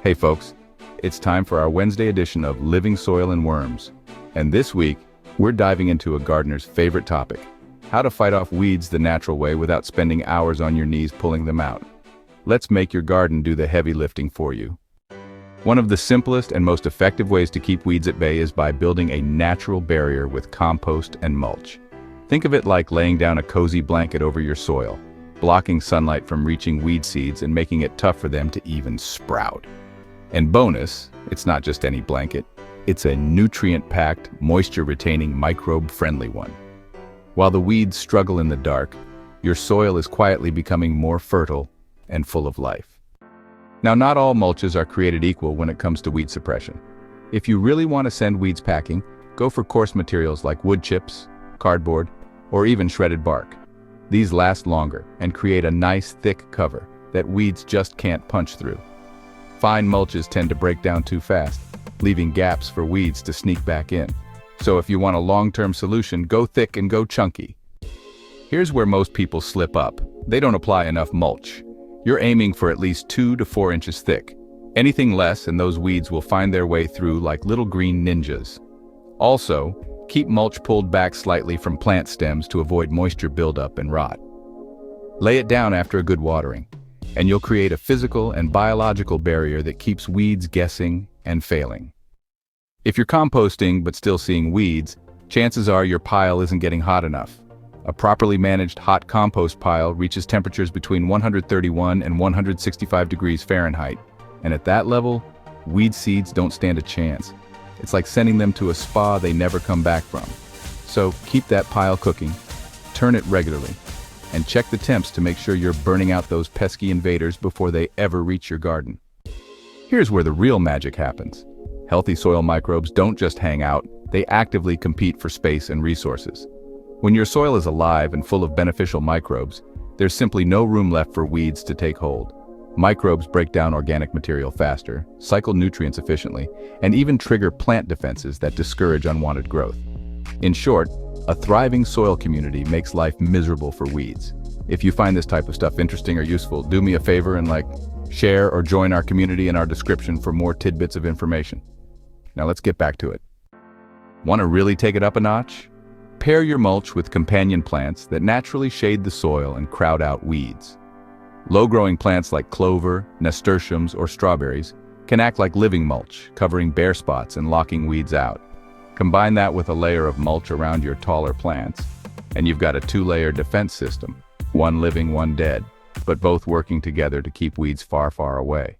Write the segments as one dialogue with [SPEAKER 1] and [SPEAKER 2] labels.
[SPEAKER 1] Hey folks, it's time for our Wednesday edition of Living Soil and Worms. And this week, we're diving into a gardener's favorite topic: how to fight off weeds the natural way without spending hours on your knees pulling them out. Let's make your garden do the heavy lifting for you. One of the simplest and most effective ways to keep weeds at bay is by building a natural barrier with compost and mulch. Think of it like laying down a cozy blanket over your soil, blocking sunlight from reaching weed seeds and making it tough for them to even sprout. And bonus, it's not just any blanket, it's a nutrient-packed, moisture-retaining, microbe-friendly one. While the weeds struggle in the dark, your soil is quietly becoming more fertile and full of life. Now, not all mulches are created equal when it comes to weed suppression. If you really want to send weeds packing, go for coarse materials like wood chips, cardboard, or even shredded bark. These last longer and create a nice, thick cover that weeds just can't punch through. Fine mulches tend to break down too fast, leaving gaps for weeds to sneak back in. So if you want a long-term solution, go thick and go chunky. Here's where most people slip up. They don't apply enough mulch. You're aiming for at least 2 to 4 inches thick. Anything less and those weeds will find their way through like little green ninjas. Also, keep mulch pulled back slightly from plant stems to avoid moisture buildup and rot. Lay it down after a good watering, and you'll create a physical and biological barrier that keeps weeds guessing and failing. If you're composting but still seeing weeds, chances are your pile isn't getting hot enough. A properly managed hot compost pile reaches temperatures between 131 and 165 degrees Fahrenheit, and at that level, weed seeds don't stand a chance. It's like sending them to a spa they never come back from. So keep that pile cooking, turn it regularly, and check the temps to make sure you're burning out those pesky invaders before they ever reach your garden. Here's where the real magic happens. Healthy soil microbes don't just hang out, they actively compete for space and resources. When your soil is alive and full of beneficial microbes, there's simply no room left for weeds to take hold. Microbes break down organic material faster, cycle nutrients efficiently, and even trigger plant defenses that discourage unwanted growth. In short, a thriving soil community makes life miserable for weeds. If you find this type of stuff interesting or useful, do me a favor and share or join our community in our description for more tidbits of information. Now let's get back to it. Want to really take it up a notch? Pair your mulch with companion plants that naturally shade the soil and crowd out weeds. Low-growing plants like clover, nasturtiums, or strawberries can act like living mulch, covering bare spots and locking weeds out. Combine that with a layer of mulch around your taller plants, and you've got a 2-layer defense system, one living, one dead, but both working together to keep weeds far, far away.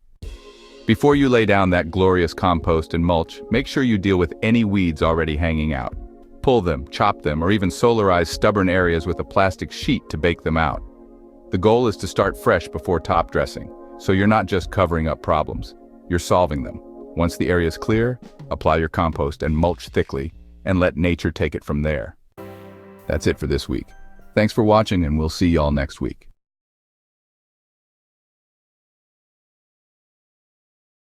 [SPEAKER 1] Before you lay down that glorious compost and mulch, make sure you deal with any weeds already hanging out. Pull them, chop them, or even solarize stubborn areas with a plastic sheet to bake them out. The goal is to start fresh before top dressing, so you're not just covering up problems, you're solving them. Once the area is clear, apply your compost and mulch thickly, and let nature take it from there. That's it for this week. Thanks for watching, and we'll see y'all next week.